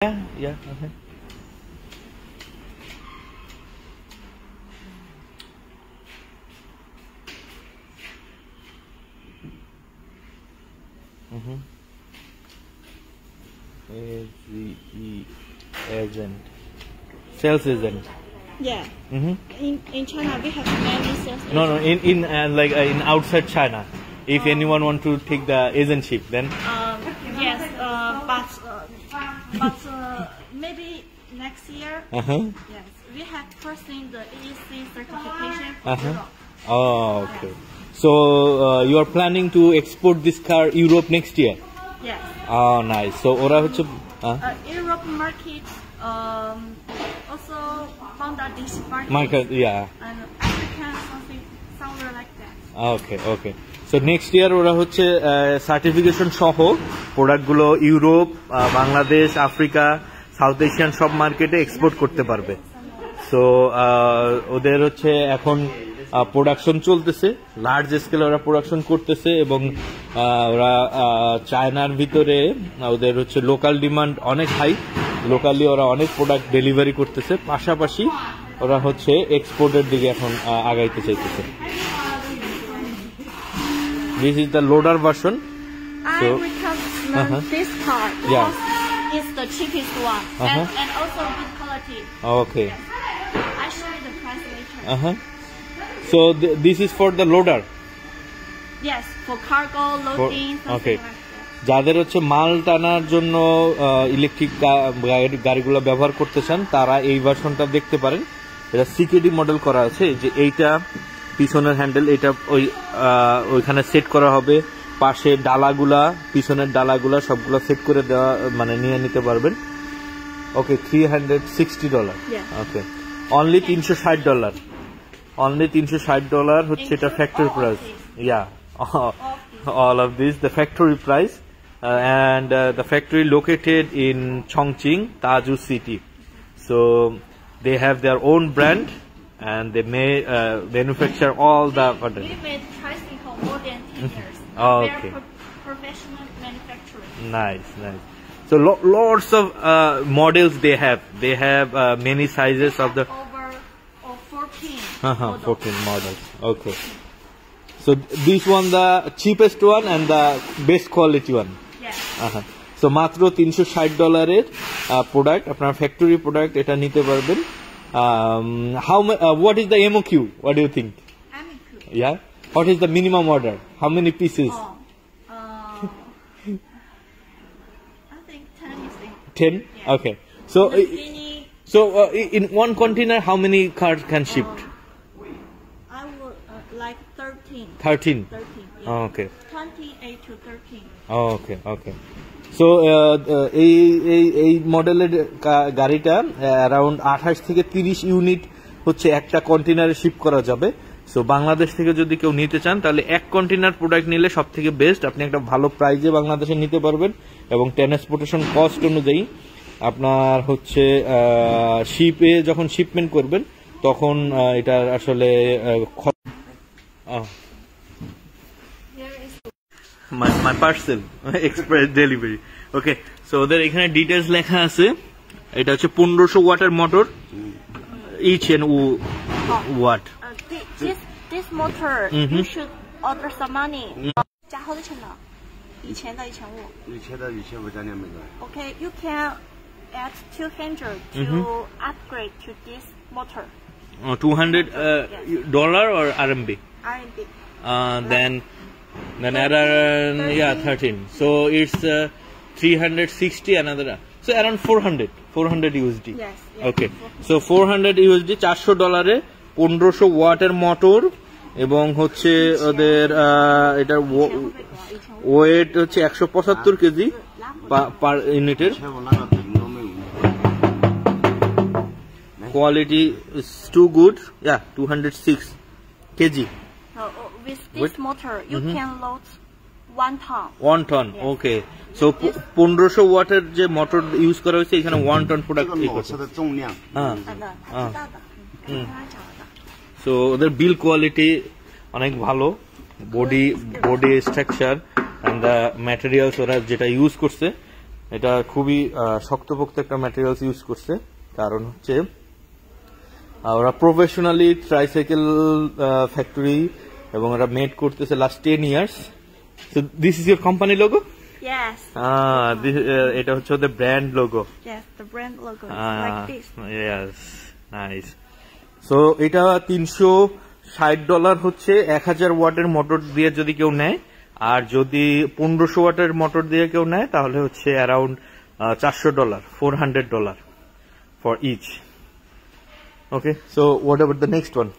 Yeah. Okay. Agent, sales agent. Yeah. In China we have many sales agents. No, in like in outside China, if anyone want to take the agentship, then Yes, but maybe next year. Yes, we have pursuing the EEC certification for Europe. Oh, okay. So you are planning to export this car Europe next year? Yes. Oh, nice. So ওরা হচ্ছে Europe market also Honda this market, yeah. and African something somewhere like that. Okay. So next year ওরা হচ্ছে certification সহ প্রোডাক্টগুলো Europe, Bangladesh, Africa, south Asian সব মার্কেটে export করতে পারবে। সো ওদের হচ্ছে এখন প্রোডাকশন চলতেছে, লার্জ স্কেলে ওরা প্রোডাকশন করতেছে এবং ওরা চায়নার ভিতরে ওদের হচ্ছে লোকাল ডিমান্ড অনেক হাই, লোকালি ওরা অনেক প্রোডাক্ট ডেলিভারি করতেছে, পাশাপাশি ওরা হচ্ছে এক্সপোর্টের দিকে এখন আগাইতে চাইতেছে। This is the loader version. I recommend this car because it's the cheapest one and also good quality. Okay. I show you the price later. So this is for the loader. Yes, for cargo loading. Okay. যাদের হচ্ছে মাল টানার জন্য electric গাড়িগুলো ব্যবহার করতে চান তারা এই ভার্সনটা দেখতে পারেন। এটা সিকেডি মডেল করা আছে, যে এইটা পিছনের হ্যান্ডেল, এটা ওইখানে সেট করা হবে, পাশে ডালাগুলা, পিছনের ডালাগুলা সবগুলো সেট করে দেওয়া, মানে নিয়ে নিতে পারবেন। ওকে, $360। ওকে, অনলি $360, অনলি $360 হচ্ছে এটা factory price. Yeah, all of this the factory price, and the factory located in Chongqing, Taju City. So they have their own brand and they may manufacture all the We made tricycle more than 10 years. Okay. Professional manufacturing. Nice. So lots of models they have. They have many sizes of the Over 14 14 models. Okay. So this one the cheapest one and the best quality one. Yes. So মাত্র $360 এর product, আপনার factory product এটা নিতে পারবেন। What is the MOQ? What do you think? MOQ. Yeah. What is the minimum order? How many pieces? I think 10 is enough. 10? Yeah. Okay. So in one container how many cars can ship? I would like 13. 13. 13. Yeah. Okay. 28 to 13. Okay. So এই মডেলের গাড়িটা around 28 থেকে 30 unit হচ্ছে একটা কন্টেনারে sheep করা যাবে। So Bangladesh থেকে যদি কেউ নিতে চান তাহলে এক কন্টেনার প্রোডাক্ট নিলে সব থেকে বেস্ট, আপনি একটা ভালো প্রাইজে বাংলাদেশে নিতে পারবেন এবং ট্রান্সপোর্টেশন কস্ট অনুযায়ী আপনার হচ্ছে শিপে যখন শিপমেন্ট করবেন তখন এটা আসলে my parcel express delivery. Okay, so ওদের এখানে ডিটেইলস লেখা আছে। এটা হচ্ছে 1500 ওয়াটের motor, each and watt. This motor you should order some money. 加好多钱呢？以前的1500加200多。Okay, you can add 200 to upgrade to this motor. $200 or RMB? RMB. Then another 13. So it's 360 another. So around 400 USD. Yes. Okay. So 400 USD, $400 এ 1500 ওয়াটের motor এবং হচ্ছে ওদের এটা wait হচ্ছে 175 KG পার ইউনিটের। Quality is too good. Yeah, 206 kg. With this motor, you can load 1 ton. 1 ton. Yes. Okay. So 1500 ওয়াটের যে motor use করা হয়েছে এখানে 1 টন প্রোডাক্ট করছে। সো ওদের বিল কোয়ালিটি অনেক ভালো, body structure and the materials ওরা যেটা ইউজ করছে এটা খুবই শক্তপোক্ত একটা ম্যাটেরিয়ালস ইউজ করছে, কারণ হচ্ছে ওরা প্রফেশনালি ট্রাইসাইকেল ফ্যাক্টরি এবং ওরা মেড করতেছে last 10 years. So this is your company logo? Yes. এটা হচ্ছে ওদের brand logo. Yes, the brand logo is like this. Yes, nice. So এটা $360 হচ্ছে 1000 ওয়াটের মোটর দিয়ে যদি কেউ নেয়, আর যদি 1500 ওয়াটের মোটর দিয়ে কেউ নেয় তাহলে হচ্ছে around $400, $400 for each. Okay, so what about the next one?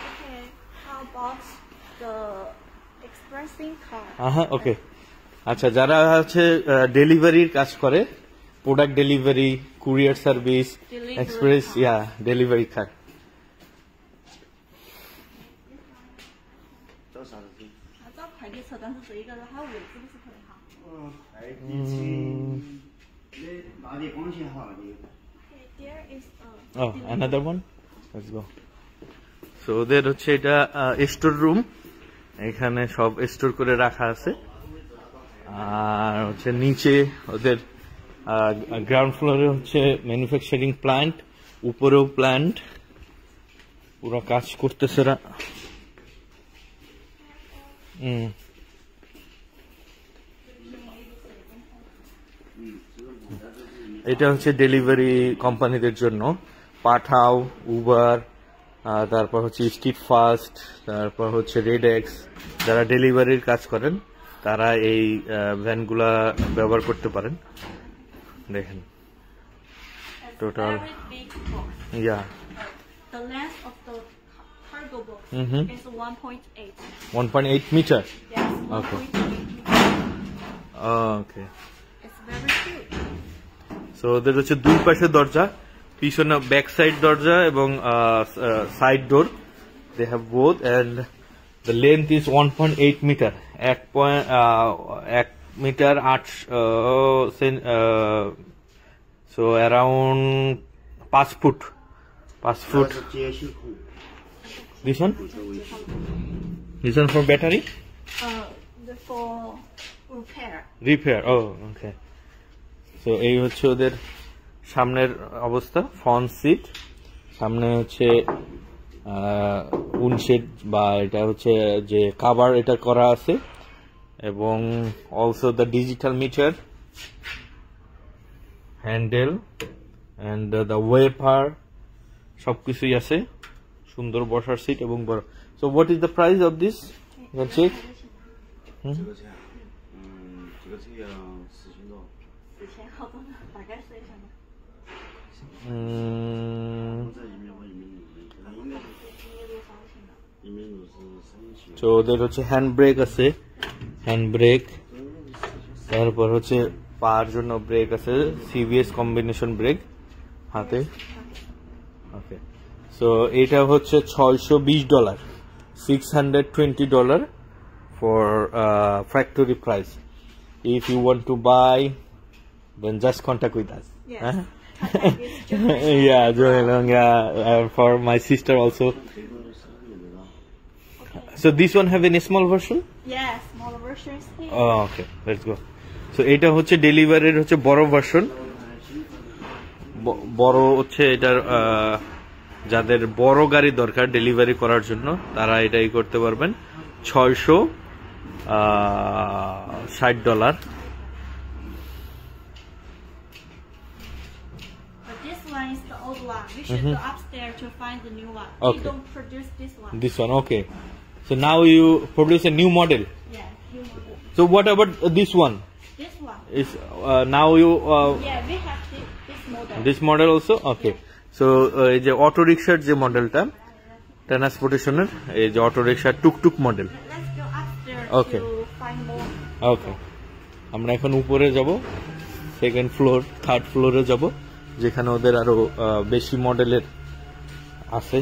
Okay, how about the expressing car? Okay. আচ্ছা, যারা হচ্ছে ডেলিভারির কাজ করে, product delivery, courier service, express, delivery car. another one, let's go. So ওদের হচ্ছে এটা স্টোর রুম, এখানে সব স্টোর করে রাখা আছে। আর হচ্ছে নিচে ওদের গ্রাউন্ড ফ্লোরে হচ্ছে ম্যানুফ্যাকচারিং প্ল্যান্ট, উপরেও প্ল্যান্ট, পুরো কাজ করতেছে। এটা হচ্ছে ডেলিভারি কোম্পানিদের জন্য, পাঠাও, উবার, তারপর হচ্ছে স্ট্রিট ফাস্ট, তারপর হচ্ছে রেডেক্স, যারা ডেলিভারির কাজ করেন তারা এই ভ্যানগুলা ব্যবহার করতে পারেন। দেখেন total, The length of the cargo box is 1.8. 1.8 meter. Yes. Okay. 1.8 meter. Okay. It's very cute. So ওদের হচ্ছে দুই পাশে দরজা, পিছনে ব্যাক সাইড দরজা এবং side door, they have both, and the length is 1.8 metre, 1 metre 8, so around 5 foot. This one? This one for battery? For repair. Repair. Oh, okay. So এই হচ্ছে ওদের সামনের অবস্থা, ফ্রন্ট সিট, সামনে হচ্ছে উইন্ডশেড বা এটা হচ্ছে যে কভার এটা করা আছে, এবং also the digital meter, handle and the wiper, সবকিছুই আছে, সুন্দর বসার সিট এবং বড়। So what is the price of this? Check. তো ওদের হচ্ছে হ্যান্ড ব্রেক আছে, হ্যান্ড ব্রেক, তারপর হচ্ছে পার জন্য ব্রেক আছে, সিবিএস কম্বিনেশন ব্রেক হাতে। ওকে, সো এটা হচ্ছে $620, $620 for factory price. If you want to buy, then just contact with us. Yes. Yeah, Joelong, for my sister also. So this one have any small version? Yes, smaller version is here. Oh, okay, let's go. So এটা হচ্ছে ডেলিভারির হচ্ছে বড় version, বড় হচ্ছে এটার যাদের বড় গাড়ি দরকার ডেলিভারি করার জন্য তারা এটাই করতে পারবেন। $660। One is the old one. We should go upstairs to find the new one. Okay. We don't produce this one. This one, okay. So now you produce a new model. Yeah, new model. So what about this one? This one. Is now you Yeah, we have this model. this model also? Okay. So এই যে auto রিকশার যে মডেলটা ট্রান্সপোর্টেশনের, এই যে auto রিকশার টুকটুক model. Let's go upstairs Okay. to find more. ওকে, আমরা এখন উপরে যাব, সেকেন্ড ফ্লোর, থার্ড ফ্লোরে যাব, যেখানে ওদের আরো বেশি মডেলের আছে।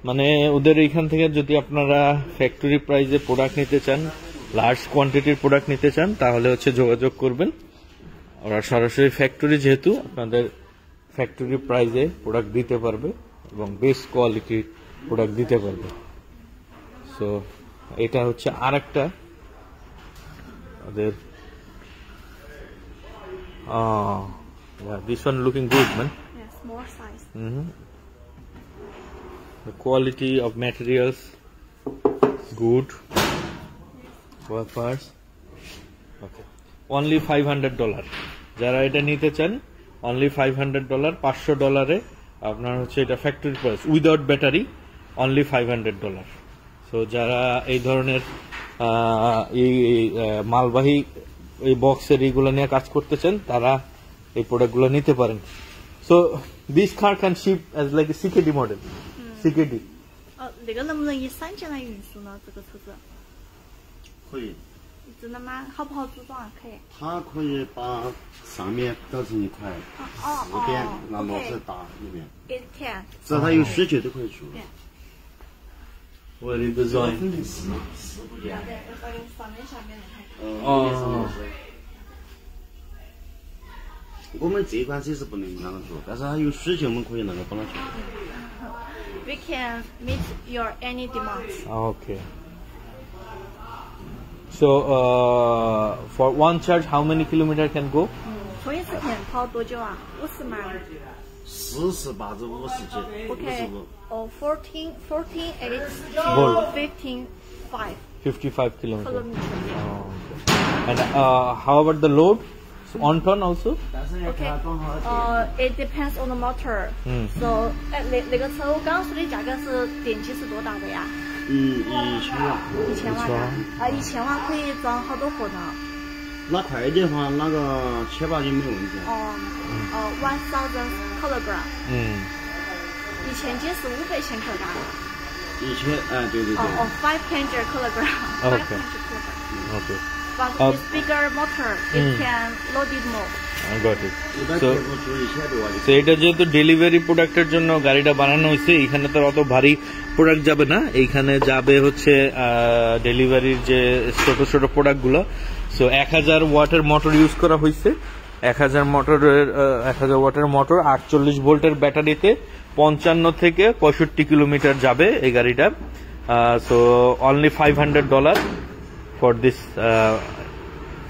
মানে ওদের এইখান থেকে যদি আপনারা ফ্যাক্টরি প্রাইজে প্রোডাক্ট নিতে চান, লার্জ কোয়ান্টিটির প্রোডাক্ট নিতে চান, তাহলে হচ্ছে যোগাযোগ করবেন। ওরা সরাসরি ফ্যাক্টরি, যেহেতু আপনাদের ফ্যাক্টরি প্রাইজে প্রোডাক্ট দিতে পারবে এবং বেস্ট কোয়ালিটির প্রোডাক্ট দিতে পারবে। সো এটা হচ্ছে আরেকটা There. Oh, yeah, this one looking good, man. Yes, more size. The quality of materials good. Wafers. Okay. Only $500. যারা এটা নিতে চান only $500, $500 আপনার হচ্ছে এটা factory price without battery only $500. So যারা এই ধরনের এই মালবাহী এই বক্সের এইগুলো নিয়ে কাজ করতে চান তারা এই প্রোডাক্টগুলো নিতে পারেন. So this car can ship as like a CKD model. CKD 这个能不能以3件来运输呢？这个车子可以，真的吗？好不好组装啊？可以。它可以把上面搞成一块四边，那么是打里面， It can. 只要它有需求都可以做。 What is design? 四部件。上面下面的还可以。哦。我们这一款车是不能让他做，但是他有需求，我们可以那个帮他做。 We can meet your any demands. Okay. So for one charge, how many kilometer can go? 充一次电跑多久啊？50迈。 48至50几OK. 55。Oh, 14, 8, Volt. 15, 5 55 kilometer. kilometers. Oh, okay. And how about the load? So on ton also? OK. It depends on the motor. 嗯 So 那个车我刚刚说的价格是电机是多大的呀1000瓦。 ？1000瓦的。1000瓦可以装好多货呢？那快一点的话，那个7、8斤没有问题。 1000 kilogram。嗯1000斤是500千克的。 1000，哎，对对对。 500 kilogram。 Okay. 500 kilogram。 Okay. But with bigger motor, it can load it more. I got it. 100 So kg做1000多瓦就。 তো এটা যেহেতু delivery প্রোডাক্টের জন্য গাড়িটা বানানো হয়েছে, এখানে তো অত ভারী প্রোডাক্ট যাবে না, এইখানে যাবে হচ্ছে ডেলিভারির যে ছোট ছোট প্রোডাক্টগুলো. সো 1000 ওয়াটের মোটর ইউজ করা হয়েছে. 1000 ওয়াটের মোটর 48 ভোল্টের ব্যাটারিতে 55 থেকে 65 কিলোমিটার যাবে এই গাড়িটা. So only $500 for this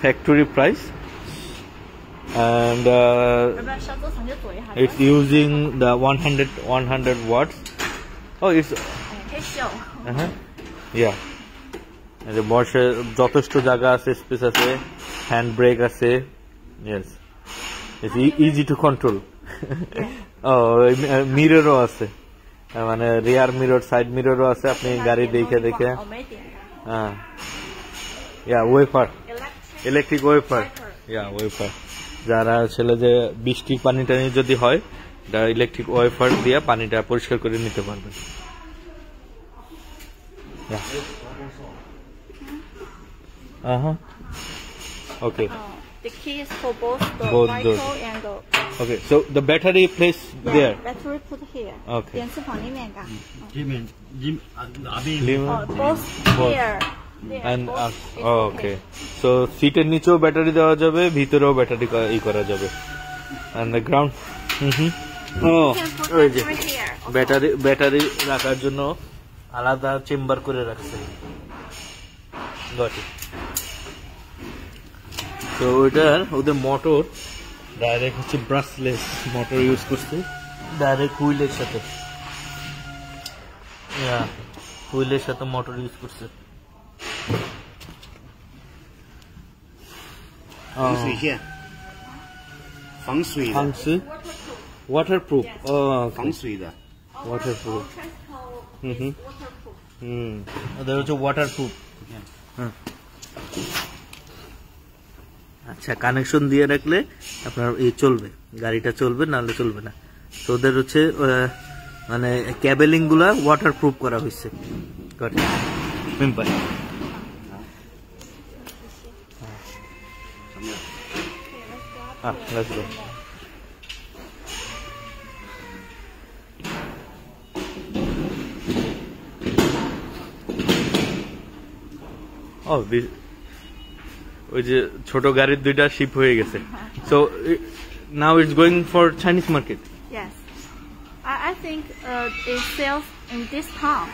factory price. And 要不要小周上去做一下？ it's using the 100 watts. Oh, it's 可以修。 yeah. And the বসে যথেষ্ট জায়গা আছে, স্পেস আছে, হ্যান্ড ব্রেক আছে. Yes, it's easy to control. Oh, মিররও আছে, মানে রিয়ার মিরর, সাইড মিররও আছে, আপনি গাড়ি দেখে দেখে. হ্যাঁ, yeah, wafer, electric wafer. Yeah, wafer. যারা ছেলে যে বৃষ্টির পানি টানি যদি হয়, ইলেকট্রিক ওয়েফার দিয়ে পানিটা পরিষ্কার করে নিতে পারবেন. Okay. The key is for both the Both vehicle those. and the. Okay. So the battery placed there. Battery put here. Okay. 电池放里面嘎。这边那边 Both Both. here. And both is okay. So সিটের নিচেও battery দেওয়া যাবে, ভিতরেও battery ই করা যাবে. And the ground. Oh, You can put ওই যে battery here. Battery রাখার জন্য আলাদা চেম্বার করে রাখছে. Got it. তো ওদের মোটর ডাইরেক্ট হচ্ছে ব্রাশলেস মোটর ইউজ করছে, ডাইরেক্ট হুইলের সাথে. হুইলের সাথে মোটর ইউজ করছে. 防水线，防水的， waterproof. Oh, 防水的。 waterproof. Waterproof. ওদের হচ্ছে ওয়াটারপ্রুফ. আচ্ছা, কানেকশন দিয়ে রাখলে আপনার চলবে, গাড়িটা চলবে, নাহলে চলবে না. তো ওদের হচ্ছে মানে ক্যাবেলিং গুলা ওয়াটারপ্রুফ করা হয়েছে. Let's go. Oh, ওই যে ছোট গাড়ির দুইটা শিপ হয়ে গেছে. So now it's going for Chinese market. Yes. I think it sells in this town.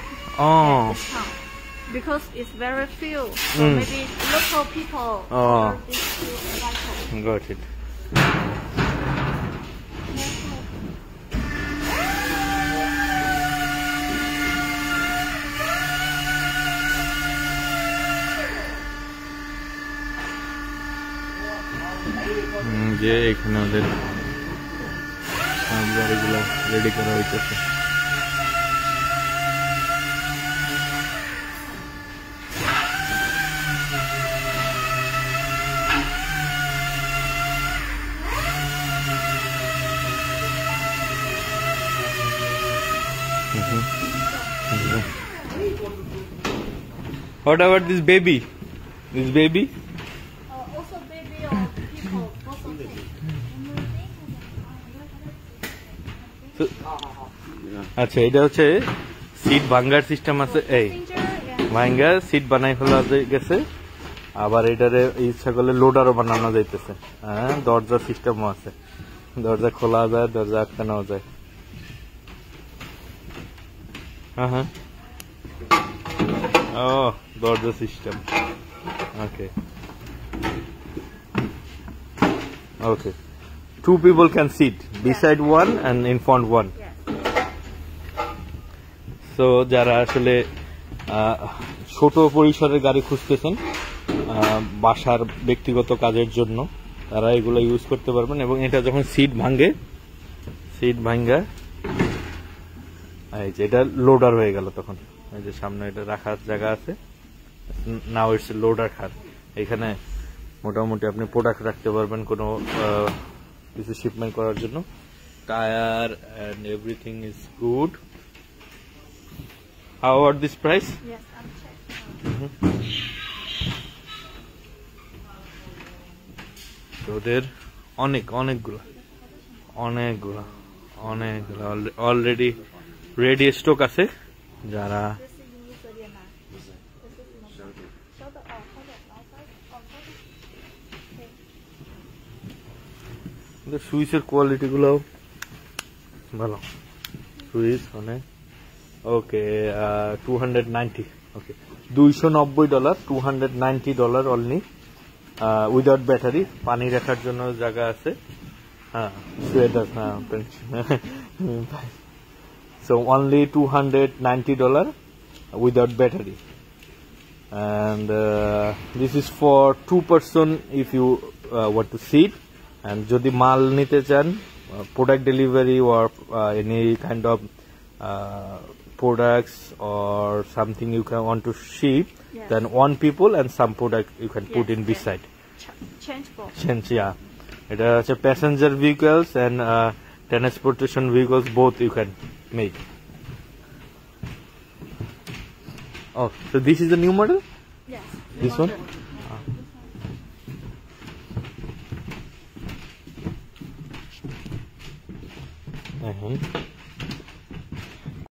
Oh, This town. because it's very few. So maybe local people order this two vehicle. Got it. যে এখানে ওদের গাড়িগুলো ready করা হইতেছে। What about this baby? This baby? Also baby or people, both okay. আচ্ছা, এটা হচ্ছে seat ভাঙ্গার সিস্টেম আছে। এই ভাঙ্গার সিট বানাই ফেলা গেছে, আবার এটারে ইচ্ছা করলে লোডারও বানানো যাইতেছে। হ্যাঁ, দরজা সিস্টেমও আছে, দরজা খোলা যায়, দরজা আটকানো যায়। হ্যাঁ হ্যাঁ, ও দরজা system. Okay okay, 2 people can sit beside one and in front one. So যারা আসলে ছোট পরিসরের গাড়ি খুঁজতেছেন বাসার ব্যক্তিগত কাজের জন্য, তারা এগুলো ইউজ করতে পারবেন। এবং এটা যখন সিট ভাঙ্গা এই যে এটা লোডার হয়ে গেল, তখন এই যে সামনে এটা রাখার জায়গা আছে, নাও ইটস লোডার কার। এখানে মোটামুটি আপনি প্রোডাক্ট রাখতে পারবেন কোনো কিছু শিপমেন্ট করার জন্য। Tyre and everything is good. How about this price? Yes, I'm checking. ওদের অনেকগুলো অলরেডি রেডি স্টক আছে। যারা সুইচের কোয়ালিটি গুলো ভালো, সুইচ অনেক। ওকে, $290, ওকে $290, $290 অনলি, উইদাউট ব্যাটারি। পানি রাখার জন্য জায়গা আছে। হ্যাঁ, সোয়েটার, হ্যাঁ, so only $290 without battery. And this is for 2 person if you want to sit. And যদি মাল নিতে চান, product delivery or any kind of products or something you can want to ship, then 1 people and some product you can put in beside. Change, yeah. It is passenger vehicles and transportation vehicles, both you can make. Oh, so this is the new model? Yes. This one?